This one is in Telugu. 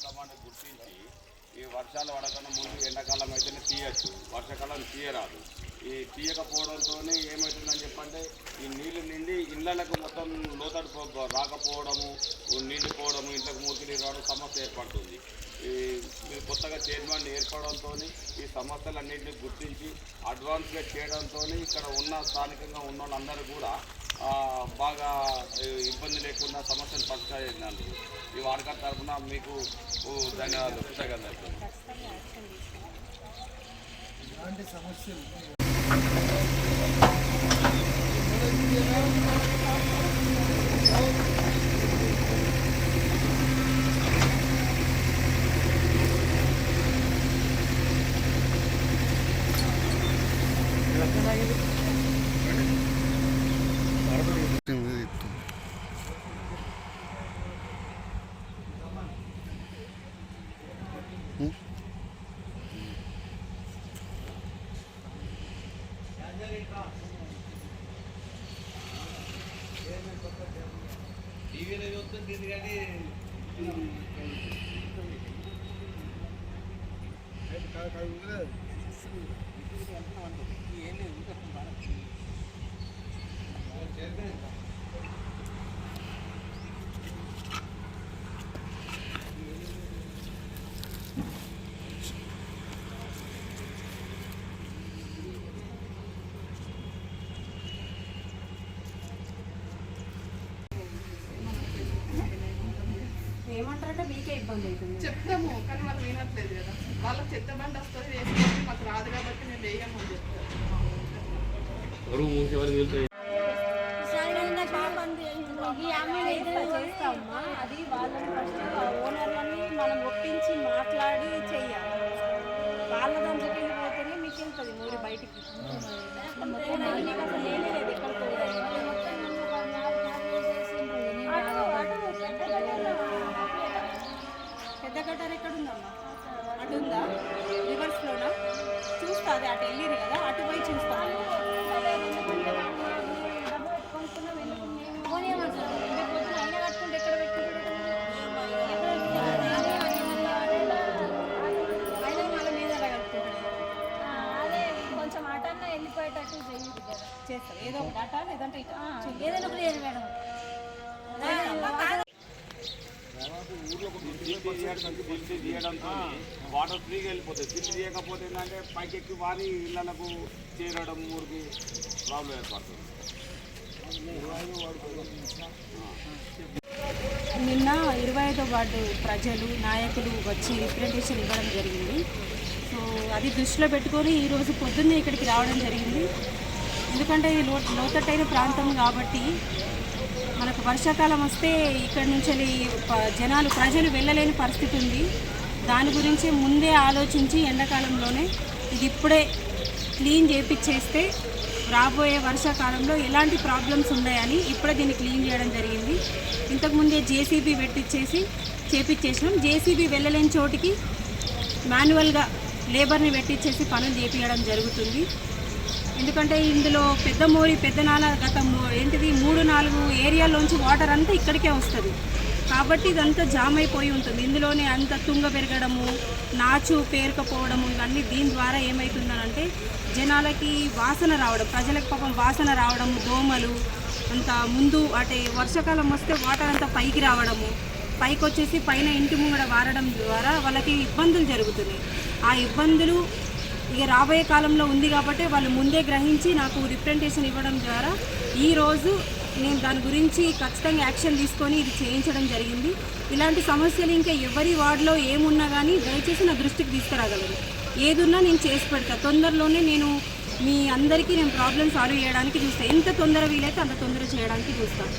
ప్రాంతం గుర్తించి ఈ వర్షాలు పడకుండా ముందు ఎండాకాలం అయితేనే తీయచ్చు, వర్షాకాలం తీయరాదు. ఈ తీయకపోవడంతో ఏమవుతుందని చెప్పంటే ఈ నీళ్లు నిండి ఇళ్లకు మొత్తం లోతడు రాకపోవడము, నిండిపోవడము, ఇంట్లోకి మూర్తి నీరు రావడం సమస్య ఏర్పడుతుంది. ఈ కొత్తగా చైర్మన్ ఏర్పడంతో ఈ సమస్యలన్నింటినీ గుర్తించి అడ్వాన్స్గా చేయడంతో ఇక్కడ ఉన్న స్థానికంగా ఉన్న వాళ్ళందరూ కూడా బాగా ఇబ్బంది లేకుండా సమస్యలు పరిష్కరించినందుకు ఈ వార్కర్ తరఫున మీకు ధన్యవాదాలు కృతజ్ఞతలు. ఇలాంటి సమస్యలు టీవీలో చూస్తుంది కానీ ఏమంటారంటే మీకే ఇబ్బంది అవుతుంది. చెప్తాము కానీ వాళ్ళు వినట్లేదు కదా. వాళ్ళకి చెత్త బండి వస్తుంది వేసుకోండి, మాకు రాదు కాబట్టి మేము వేయమని చెప్తాము. అది వాళ్ళని ఫస్ట్ ఓనర్లని మనం ఒప్పించి మాట్లాడి చెయ్యాలి. వాళ్ళ దాంట్లోకి వెళ్ళిపోతేనే మీకు వెళ్తుంది మూడు బయటికి. పెద్ద గడ్డర్ ఎక్కడ ఉందమ్మా? అటు ఉందా? రివర్స్లోనా? చూస్తా, అది అటు వెళ్ళిరు కదా, అటు పోయి చూస్తాను. అయినా కట్టుకుంటే ఎక్కడ పెట్టుకుంటాడు? అయినా మళ్ళీ మీద ఎలా కట్టుకుంటాడు? అదే కొంచెం అటన్నా వెళ్ళిపోయేటట్టు చేస్తాం. ఏదో ఒకటి అట లేదంటే ఏదైనా ఒకటి లేదు మేడం. తీయడంతో వాటర్ ఫ్రీగా వెళ్ళిపోతుంది. సిల్ట్ తీయకపోతే ఏంటంటే పైకి ఎక్కి వారి ఇళ్లకు చేరడం ఊరికి ప్రాబ్లం ఏర్పడుతుంది. నిన్న 25వ వార్డు ప్రజలు నాయకులు వచ్చి రిప్రజెంటేషన్ ఇవ్వడం జరిగింది. సో అది దృష్టిలో పెట్టుకొని ఈరోజు పొద్దున్నే ఇక్కడికి రావడం జరిగింది. ఎందుకంటే ఇది లోతట్టైన ప్రాంతం కాబట్టి మనకు వర్షాకాలం వస్తే ఇక్కడి నుంచి ప్రజలు వెళ్ళలేని పరిస్థితి ఉంది. దాని గురించి ముందే ఆలోచించి ఎండాకాలంలోనే ఇది ఇప్పుడే క్లీన్ చేపిచ్చేస్తే రాబోయే వర్షాకాలంలో ఎలాంటి ప్రాబ్లమ్స్ ఉన్నాయని ఇప్పుడే దీన్ని క్లీన్ చేయడం జరిగింది. ఇంతకుముందే జేసీబీ చేపిచ్చేసినాం. జేసీబీ వెళ్ళలేని చోటికి మాన్యువల్గా లేబర్ని పెట్టించేసి పనులు చేపించడం జరుగుతుంది. ఎందుకంటే ఇందులో పెద్ద నాల గత 3-4 ఏరియాల్లోంచి వాటర్ అంతా ఇక్కడికే వస్తుంది కాబట్టి ఇదంతా జామ్ అయిపోయి ఉంటుంది. ఇందులోనే అంత తుంగ పెరగడము, నాచు పేరుకపోవడము, ఇవన్నీ దీని ద్వారా ఏమవుతుందనంటే జనాలకి వాసన రావడం, ప్రజలకు పాపం వాసన రావడము, దోమలు అంత ముందు అంటే వర్షాకాలం వస్తే వాటర్ అంతా పైకి రావడము, పైకి వచ్చేసి పైన ఇంటి ముంగడ వారడం ద్వారా వాళ్ళకి ఇబ్బందులు జరుగుతున్నాయి. ఆ ఇబ్బందులు ఇక రాబోయే కాలంలో ఉంది కాబట్టి వాళ్ళు ముందే గ్రహించి నాకు రిప్రజెంటేషన్ ఇవ్వడం ద్వారా ఈరోజు నేను దాని గురించి ఖచ్చితంగా యాక్షన్ తీసుకొని ఇది చేయించడం జరిగింది. ఇలాంటి సమస్యలు ఇంకా ఎవరి వార్డులో ఏమున్నా కానీ దయచేసి నా దృష్టికి తీసుకురాగలరు. ఏదున్నా నేను చేసి పెడతా. తొందరలోనే నేను మీ అందరికీ ప్రాబ్లమ్ సాల్వ్ చేయడానికి చూస్తాను. ఎంత తొందర వీలైతే అంత తొందర చేయడానికి చూస్తాను.